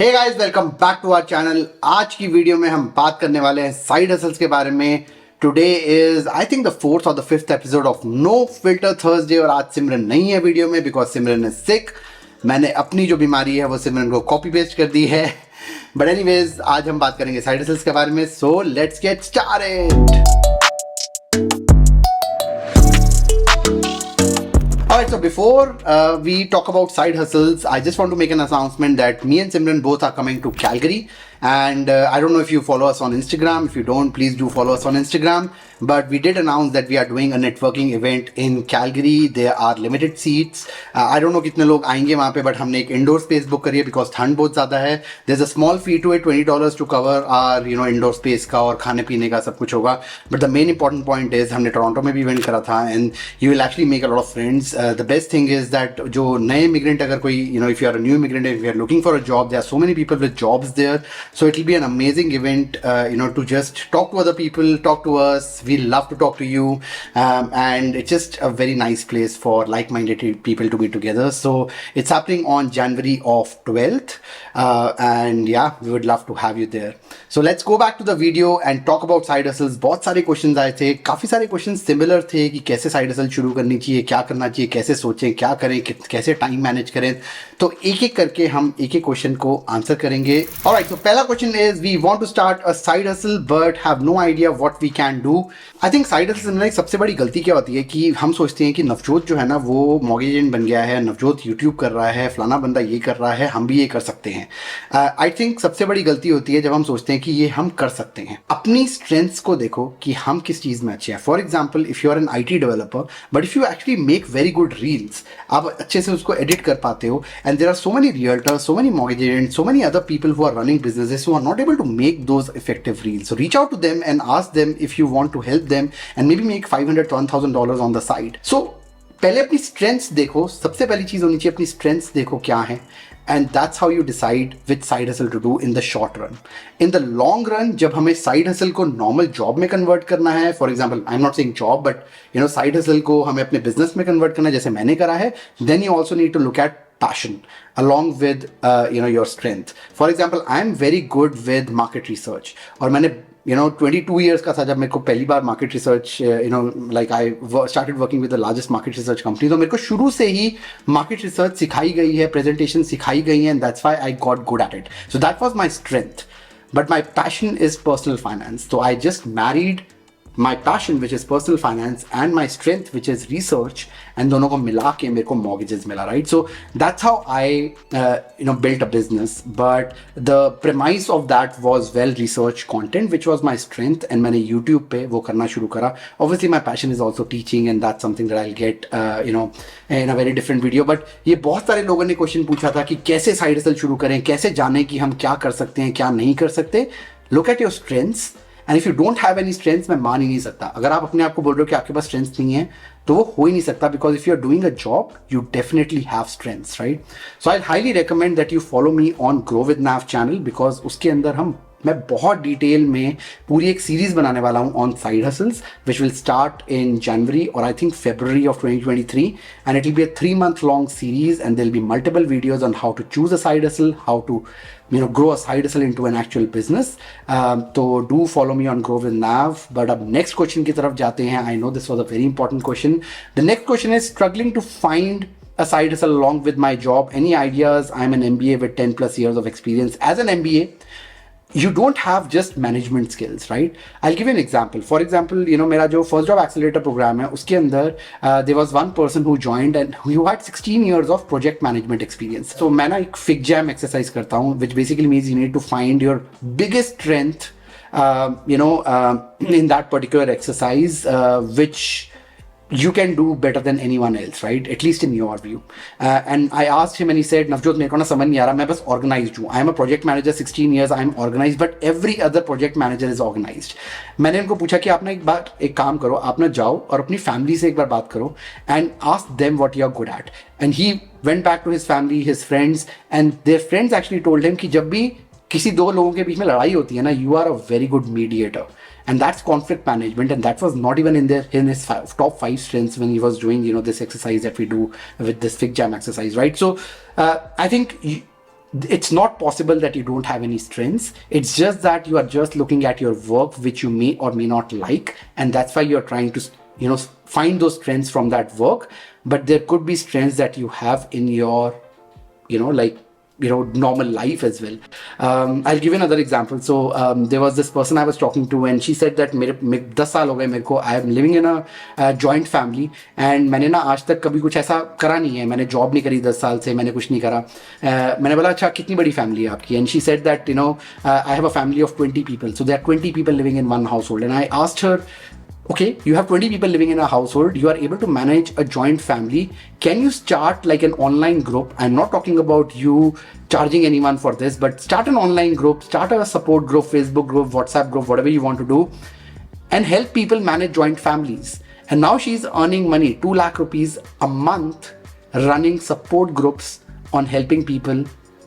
Hey guys, welcome back to our channel. आज की video में हम बात करने वाले हैं साइड हसल्स के बारे में। Today is I think the fourth और the fifth episode of No Filter Thursday और आज सिमरन नहीं है वीडियो में बिकॉज सिमरन इज सिक। मैंने अपनी जो बीमारी है वो सिमरन को कॉपी पेस्ट कर दी है। बट एनीवेज आज हम बात करेंगे साइड हसल्स के बारे में, so let's get started. Alright, so before we talk about side hustles, I just want to make an announcement that me and Simran both are coming to Calgary. And I don't know if you follow us on Instagram. If you don't, please do follow us on Instagram. But we did announce that we are doing a networking event in Calgary. There are limited seats. I don't know कितने लोग आएंगे वहाँ पे, but हमने एक indoor space book करी है because ठंड बहुत ज़्यादा है. There's a small fee to it, $20 to cover our indoor space का और खाने पीने का सब कुछ होगा. But the main important point is हमने टोरंटो में भी event करा था and you will actually make a lot of friends. The best thing is that जो नए immigrant अगर कोई if you are a new immigrant and if you are looking for a job, there are so many people with jobs there. So it will be an amazing event, to just talk to other people, talk to us. We love to talk to you, and it's just a very nice place for like-minded people to be together. So it's happening on January of 12th, and yeah, we would love to have you there. So let's go back to the video and talk about side hustles. बहुत सारे questions आए थे, काफ़ी सारे questions similar थे कि कैसे side hustle शुरू करनी चाहिए, क्या करना चाहिए, कैसे सोचें, क्या करें, कैसे time manage करें। तो एक एक करके हम एक एक question को answer करेंगे। Alright, so पहला question is we want to start a side hustle but have no idea what we can do. I think side hustle में सबसे बड़ी गलती क्या होती है कि हम सोचते हैं कि नवजोत जो है ना वो मॉर्गेज एजेंट बन गया है, नवजोत यूट्यूब कर रहा है, फलाना बंदा ये कर रहा है, हम भी ये कर सकते हैं। आई थिंक सबसे बड़ी गलती होती है जब हम सोचते हैं कि ये हम कर सकते हैं। अपनी स्ट्रेंथ्स को देखो कि हम किस चीज़ में अच्छे हैं। For example if you are an IT developer but if you actually make very good reels, आप अच्छे से उसको एडिट कर पाते हो and there are so many realtors, so many mortgage agents, so many other people who are running businesses who are not able to make those effective reels. So reach out to them and ask them if you want to help them and maybe make $500 to $1,000 on the side. So पहले अपनी strengths देखो, सबसे पहली चीज़ होनी चाहिए अपनी strengths देखो क्या है, and that's how you decide which side hustle to do in the short run. In the long run, जब हमें side hustle को normal job में convert करना है, for example, I'm not saying job, but side hustle को हमें अपने business में convert करना है जैसे मैंने करा है, then you also need to look at passion along with your strength. For example, I'm very good with market research और मैंने 22 years का था जब मेरे को पहली बार market research like I started working with the largest market research company. तो मेरे को शुरू से ही market research सिखाई गई है, presentation सिखाई गई है, and that's why I got good at it. So that was my strength. But my passion is personal finance. So I just married my passion which is personal finance and my strength which is research and दोनों को मिला के मेरे को mortgages मिला, right? So that's how I built a business, but the premise of that was well researched content which was my strength and मैंने YouTube पे वो करना शुरू करा. Obviously my passion is also teaching and that's something that I'll get in a very different video. But ये बहुत सारे लोगों ने क्वेश्चन पूछा था कि कैसे साइड हसल शुरू करें, कैसे जाने कि हम क्या कर सकते हैं क्या नहीं कर सकते. Look at your strengths. And if you don't have any strengths, मैं मान ही नहीं सकता अगर आप अपने आप को बोल रहे हो कि आपके पास स्ट्रेंथ्स नहीं है तो वो हो ही नहीं सकता, because if you are doing a job you definitely have strengths, right? So I highly recommend that you follow me on Grow with Nav channel because उसके अंदर मैं बहुत डिटेल में पूरी एक सीरीज बनाने वाला हूँ on side hustles which will start in January और I think February of 2023 and it will be a 3-month long series and there will be multiple videos on how to choose a side hustle, how to grow a side hustle into an actual business. So do follow me on Grow with Nav. But अब next question की तरफ जाते हैं. I know this was a very important question. The next question is struggling to find a side hustle along with my job. Any ideas? I'm an MBA with 10 plus years of experience. As an MBA, you don't have just management skills, right? I'll give you an example. For example, मेरा जो first job accelerator program है उसके अंदर there was one person who joined and who had 16 years of project management experience. So मैं ना एक fig jam exercise करता हूँ which basically means you need to find your biggest strength in that particular exercise which you can do better than anyone else, right? At least in your view. And I asked him and he said, Navjot, मेरे को ना समझ नहीं आ रहा, मैं बस organized हूँ. I am a project manager, 16 years, I am organized, but every other project manager is organized. मैंने उनको पूछा कि आप ना एक काम करो, आप ना जाओ और अपनी फैमिली से एक बार बात करो and ask them what you are good at. And he went back to his family, his friends, and their friends actually told him कि जब भी किसी दो लोगों के बीच में लड़ाई होती है ना, you are a very good mediator. And that's conflict management, and that was not even in his top 5 strengths when he was doing this exercise that we do with this fig jam exercise, right? So I think it's not possible that you don't have any strengths. It's just that you are just looking at your work, which you may or may not like, and that's why you're trying to, find those strengths from that work. But there could be strengths that you have in your, normal life as well. I'll give you another example. So there was this person I was talking to, and she said that मेरे 10 साल हो गए मेरे को, I am living in a joint family, and मैंने ना आज तक कभी कुछ ऐसा करा नहीं है, मैंने जॉब नहीं करी 10 साल से, मैंने कुछ नहीं करा. मैंने बोला अच्छा कितनी बड़ी फैमिली है आपकी, and she said that I have a family of 20 people, so there are 20 people living in one household. And I asked her, okay, you have 20 people living in a household, you are able to manage a joint family. Can you start like an online group? I'm not talking about you charging anyone for this, but start an online group, start a support group, Facebook group, WhatsApp group, whatever you want to do, and help people manage joint families. And now she's earning money, 2 lakh rupees a month, running support groups on helping people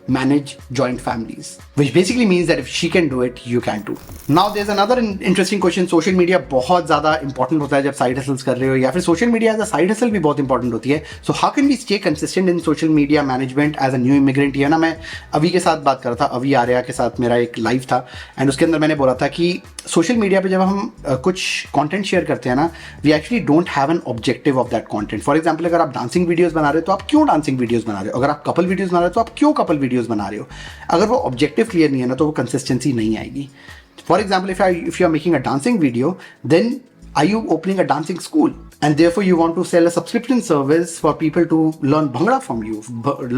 manage joint families, which basically means that if she can do it, you can too. Now there's another interesting question. Social media बहुत ज़्यादा important होता है जब side hustles कर रहे हो, या फिर social media as a side hustle भी बहुत important होती है. So how can we stay consistent in social media management as a new immigrant? ये ना मैं अभी के साथ बात कर रहा था, अभी आर्या के साथ मेरा एक लाइव था, एंड उसके अंदर मैंने बोला था कि सोशल मीडिया पे जब हम कुछ कंटेंट शेयर करते हैं ना, we actually don't have an objective of that content. For example, अगर आप डांसिंग वीडियोस बना रहे हो तो आप क्यों डांसिंग वीडियोस बना रहे हो, अगर आप कपल वीडियोस बना रहे हो तो आप क्यों कपल वीडियोस बना रहे हो. अगर वो ऑब्जेक्टिव क्लियर नहीं है ना, तो वो कंसिस्टेंसी नहीं आएगी. For example, if you are making a dancing video, then are you opening a dancing school, and therefore you want to sell a subscription service for people to learn bhangra from you,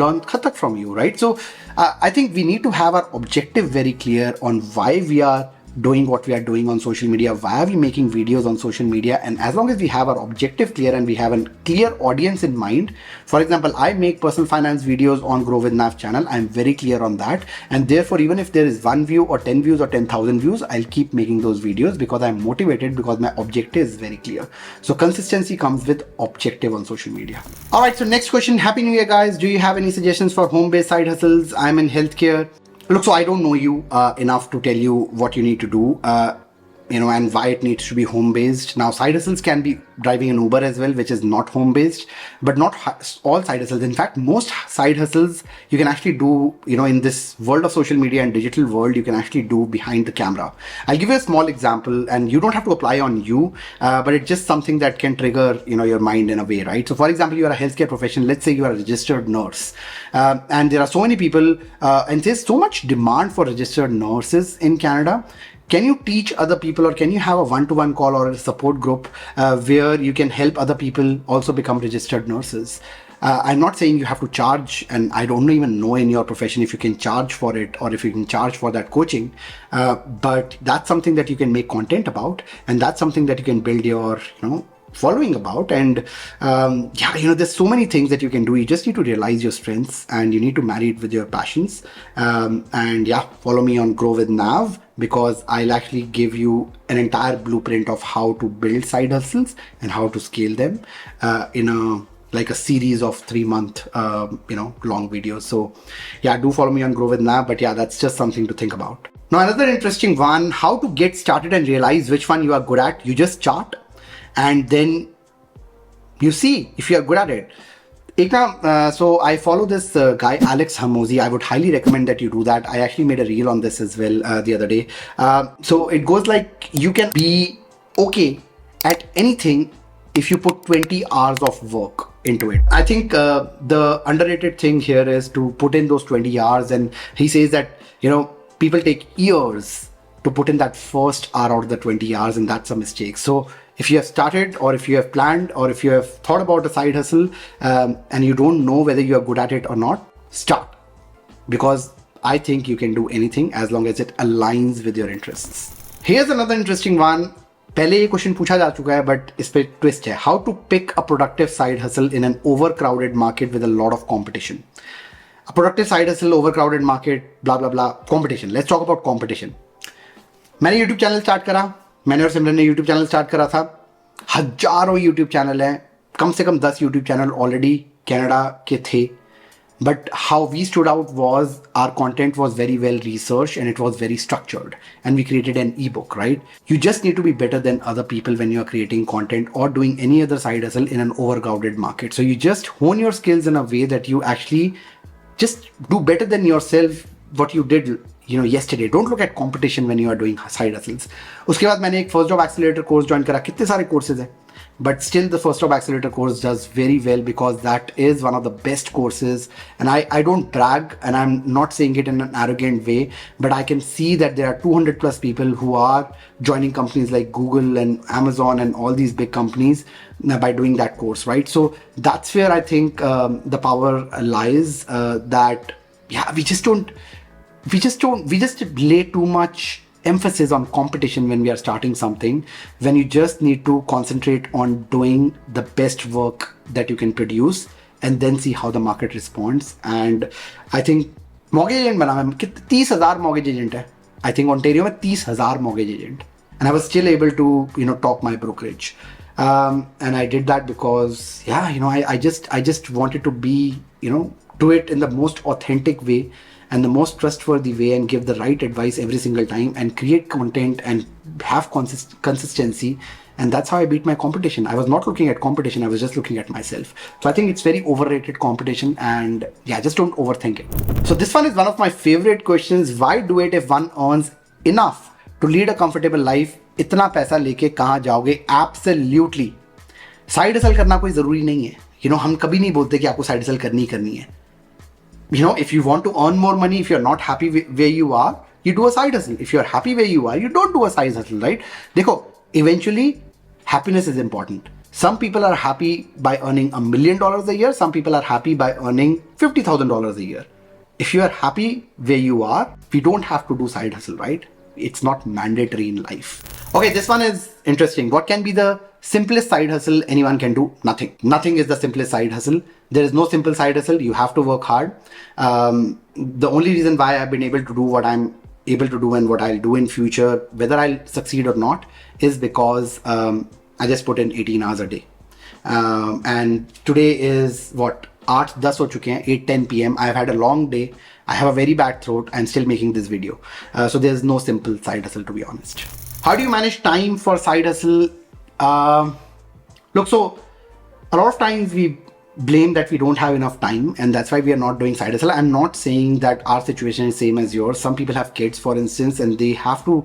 learn kathak from you, right? So I think we need to have our objective very clear on why we are doing what we are doing on social media, why are we making videos on social media. And as long as we have our objective clear and we have a clear audience in mind, for example, I make personal finance videos on Grow with Nav channel, I'm very clear on that, and therefore even if there is 1 view or 10 views or 10,000 views, I'll keep making those videos because I'm motivated, because my objective is very clear. So consistency comes with objective on social media. All right, so next question. Happy New Year, guys. Do you have any suggestions for home-based side hustles? I'm in healthcare. Look, so I don't know you enough to tell you what you need to do, and why it needs to be home-based. Now, side hustles can be driving an Uber as well, which is not home-based, but not all side hustles. In fact, most side hustles you can actually do, in this world of social media and digital world, you can actually do behind the camera. I'll give you a small example, and you don't have to apply on you, but it's just something that can trigger, your mind in a way, right? So, for example, you are a healthcare professional. Let's say you are a registered nurse, and there are so many people, and there's so much demand for registered nurses in Canada. Can you teach other people, or can you have a one-to-one call or a support group where you can help other people also become registered nurses? I'm not saying you have to charge, and I don't even know in your profession if you can charge for it or if you can charge for that coaching, but that's something that you can make content about, and that's something that you can build your, following about. And there's so many things that you can do. You just need to realize your strengths and you need to marry it with your passions. Follow me on Grow with Nav, because I'll actually give you an entire blueprint of how to build side hustles and how to scale them in a series of 3-month long videos. So do follow me on Grow with Nav. But that's just something to think about. Now, another interesting one: how to get started and realize which one you are good at. You just chart, and then you see if you are good at it. Itna, so I follow this guy, Alex Hamosi. I would highly recommend that you do that. I actually made a reel on this as well the other day. So it goes like, you can be okay at anything if you put 20 hours of work into it. I think the underrated thing here is to put in those 20 hours. And he says that, people take years to put in that first hour out of the 20 hours, and that's a mistake. So if you have started, or if you have planned, or if you have thought about a side hustle and you don't know whether you are good at it or not, start. Because I think you can do anything as long as it aligns with your interests. Here's another interesting one. पहले ये question पूछा जा चुका है, but इस पे twist है. How to pick a productive side hustle in an overcrowded market with a lot of competition. A productive side hustle, overcrowded market, blah blah blah, competition. Let's talk about competition. मैंने YouTube channel start करा, मैंने और सिमरन ने YouTube channel start करा था. हजारों YouTube channel हैं, कम से कम 10 YouTube चैनल ऑलरेडी कनाडा के थे. But how we stood out was our content was very well researched and it was very structured, and we created an ebook, right? You just need to be better than other people when you are creating content or doing any other side hustle in an overcrowded market. So you just hone your skills in a way that you actually just do better than yourself what you did yesterday. Don't look at competition when you are doing side hustles. उसके बाद मैंने एक first job accelerator course join करा. कितने सारे courses हैं, but still the first job accelerator course does very well because that is one of the best courses. And I don't brag, and I'm not saying it in an arrogant way, but I can see that there are 200 plus people who are joining companies like Google and Amazon and all these big companies by doing that course, right? So that's where I think the power lies, that we just lay too much emphasis on competition when we are starting something, when you just need to concentrate on doing the best work that you can produce and then see how the market responds. And I think mortgage agent bana मैं 30,000 mortgage agent है, I think Ontario में 30,000 mortgage agent, and I was still able to top my brokerage, and I did that because I just wanted to be do it in the most authentic way and the most trustworthy way, and give the right advice every single time, and create content and have consistency. And that's how I beat my competition. I was not looking at competition, I was just looking at myself. So I think it's very overrated competition, and just don't overthink it. So this one is one of my favorite questions. Why do it if one earns enough to lead a comfortable life? इतना पैसा लेके कहाँ जाओगे? Absolutely. Side hustle करना कोई जरूरी नहीं है. हम कभी नहीं बोलते कि आपको साइड हसल करनी है. If you want to earn more money, if you're not happy where you are, you do a side hustle. If you're happy where you are, you don't do a side hustle, right? Dekho, eventually, happiness is important. Some people are happy by earning $1 million a year. Some people are happy by earning $50,000 a year. If you are happy where you are, we don't have to do side hustle, right? It's not mandatory in life. Okay, this one is interesting. What can be the simplest side hustle anyone can do? Nothing. Nothing is the simplest side hustle. There is no simple side hustle. You have to work hard. The only reason why I've been able to do what I'm able to do and what I'll do in future, whether I'll succeed or not, is because I just put in 18 hours a day. And today is what? 8-10 हो चुके हैं, 8-10 p.m. I've had a long day. I have a very bad throat. I'm still making this video. So there's no simple side hustle, to be honest. How do you manage time for side hustle? Look, so a lot of times we blame that we don't have enough time, and that's why we are not doing side hustle. I'm not saying that our situation is same as yours. Some people have kids, for instance, and they have to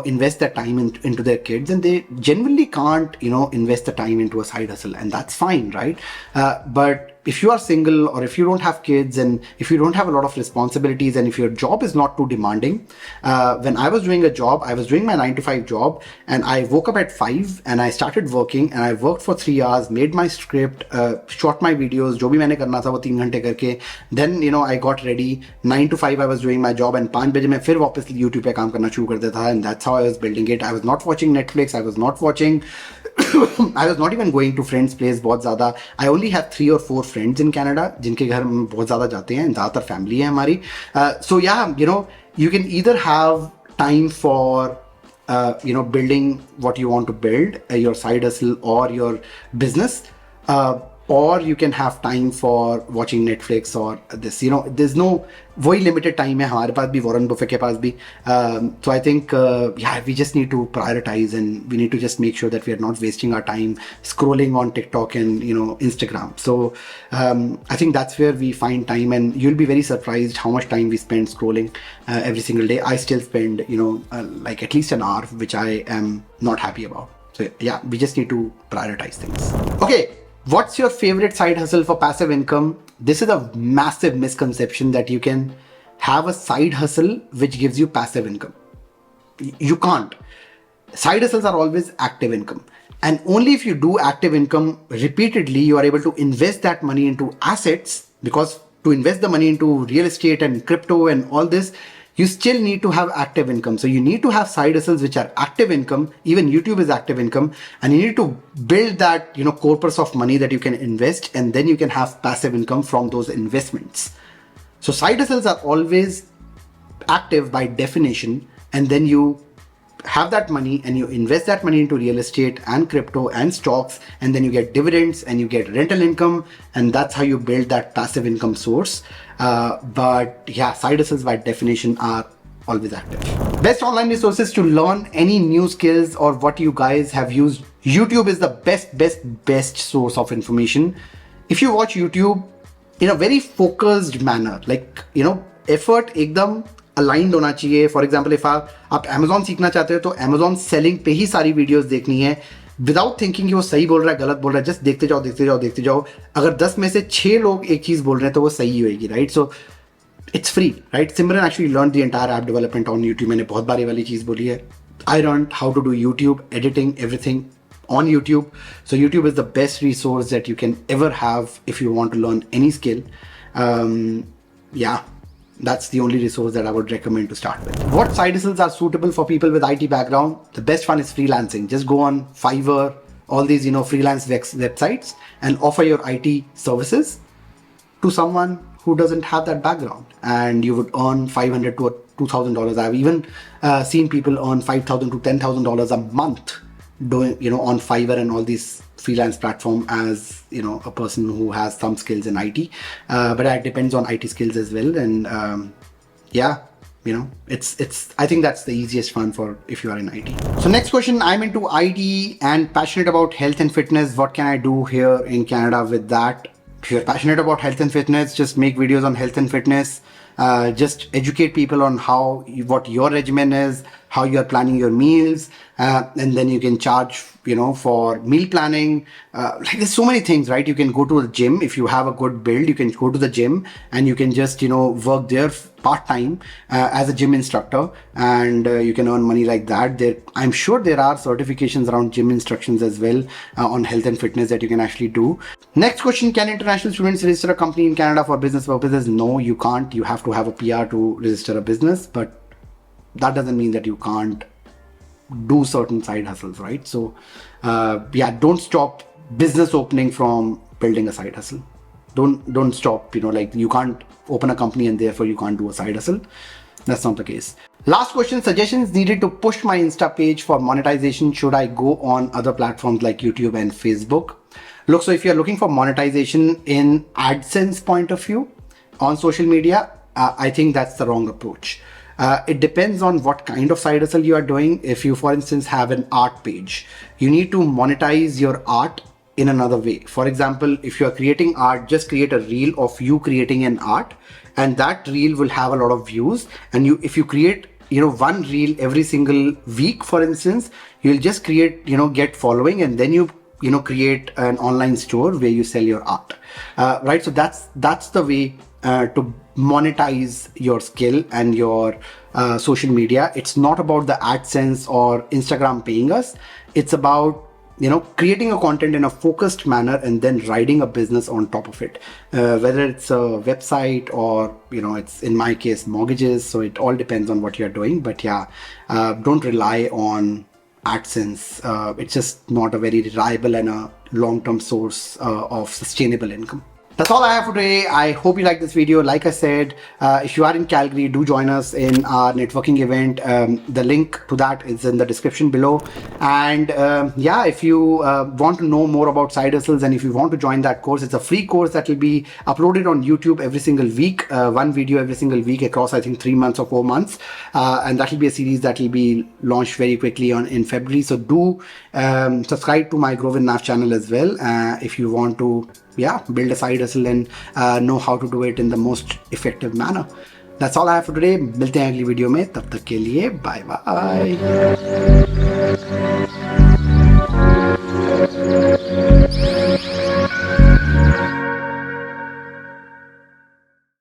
invest their time into their kids, and they genuinely can't invest the time into a side hustle, and that's fine, right? But if you are single, or if you don't have kids, and if you don't have a lot of responsibilities, and if your job is not too demanding, when I was doing a job, I was doing my 9-to-5 job, and I woke up at 5 and I started working, and I worked for 3 hours, made my script, shot my videos, जो भी मैंने करना था वो 3 घंटे करके, then I got ready. 9 to 5 I was doing my job, and 5 बजे मैं फिर वापस YouTube पे काम करना शुरू कर देता था, and that's how I was building it. I was not watching Netflix, I was not watching I was not even going to friends' place बहुत ज़्यादा. I only have 3 or 4 friends in Canada जिनके घर हम बहुत ज़्यादा जाते हैं, ज़्यादातर family है हमारी. So you can either have time for building what you want to build, your side hustle or your business, or you can have time for watching Netflix or this. There's no वही limited time है हमारे पास भी, Warren Buffett के पास भी. So I think we just need to prioritize, and we need to just make sure that we are not wasting our time scrolling on TikTok and Instagram. So I think that's where we find time, and you'll be very surprised how much time we spend scrolling every single day. I still spend like at least an hour, which I am not happy about. So we just need to prioritize things. Okay. What's your favorite side hustle for passive income? This is a massive misconception that you can have a side hustle which gives you passive income. You can't. Side hustles are always active income. And only if you do active income repeatedly, you are able to invest that money into assets, because to invest the money into real estate and crypto and all this, you still need to have active income. So you need to have side hustles which are active income. Even YouTube is active income, and you need to build that corpus of money that you can invest, and then you can have passive income from those investments. So side hustles are always active by definition, and then you have that money and you invest that money into real estate and crypto and stocks, and then you get dividends and you get rental income, and that's how you build that passive income source. But side hustles by definition are always active. Best online resources to learn any new skills or what you guys have used. YouTube is the best source of information. If you watch YouTube, in a very focused manner. Like, effort एकदम aligned होना चाहिए. For example, if आप Amazon सीखना चाहते हो तो Amazon selling पे ही सारी वीडियोस देखनी है, विदाउट थिंकिंग कि वो सही बोल रहा है गलत बोल रहा है. जस्ट देखते जाओ देखते जाओ देखते जाओ. अगर 10 में से 6 लोग एक चीज बोल रहे हैं तो वो सही होएगी, right? So it's free, right? Simran actually learned the entire app development on YouTube. मैंने बहुत बार ये वाली चीज बोली है. I learned how to do YouTube editing, everything on YouTube. So YouTube is the best resource that you can ever have if you want to learn any skill. Yeah, that's the only resource that I would recommend to start with. What side hustles are suitable for people with IT background? The best one is freelancing. Just go on Fiverr, all these freelance websites, and offer your IT services to someone who doesn't have that background, and you would earn $500 to $2,000. I've even seen people earn $5,000 to $10,000 a month doing on Fiverr and all these freelance platform as a person who has some skills in IT, but that depends on IT skills as well. And it's I think that's the easiest one for if you are in IT. So next question, I'm into IT and passionate about health and fitness. What can I do here in Canada with that? If you're passionate about health and fitness, just make videos on health and fitness. Just educate people on what your regimen is, how you're planning your meals, and then you can charge for meal planning. Like there's so many things, right? You can go to the gym. If you have a good build, you can go to the gym and you can just work there part-time as a gym instructor, and you can earn money like that. I'm sure there are certifications around gym instructions as well on health and fitness that you can actually do. Next question, can international students register a company in Canada for business purposes? No, you can't. You have to have a PR to register a business, but that doesn't mean that you can't do certain side hustles, right? So don't stop business opening from building a side hustle. Don't stop, like you can't open a company and therefore you can't do a side hustle. That's not the case. Last question, suggestions needed to push my Insta page for monetization. Should I go on other platforms like YouTube and Facebook? Look, so if you're looking for monetization in AdSense point of view on social media, I think that's the wrong approach. It depends on what kind of side hustle you are doing. If you, for instance, have an art page, you need to monetize your art in another way. For example, if you are creating art, just create a reel of you creating an art, and that reel will have a lot of views. And if you create one reel every single week, for instance, you'll just create get following, and then you create an online store where you sell your art, right? So that's the way to monetize your skill and your social media. It's not about the AdSense or Instagram paying us. It's about creating a content in a focused manner and then riding a business on top of it, whether it's a website or it's, in my case, mortgages. So it all depends on what you're doing. But don't rely on AdSense. It's just not a very reliable and a long-term source of sustainable income. That's all I have for today. I hope you like this video. Like I said, if you are in Calgary, do join us in our networking event. The link to that is in the description below. And if you want to know more about side hustles and if you want to join that course, it's a free course that will be uploaded on YouTube every single week. One video every single week across, I think, 3 months or 4 months. And that will be a series that will be launched very quickly in February. So do subscribe to my Grow with Nav channel as well if you want to build a side hustle and know how to do it in the most effective manner. That's all I have for today. मिलते हैं अगली video में, तब तक के लिए bye bye.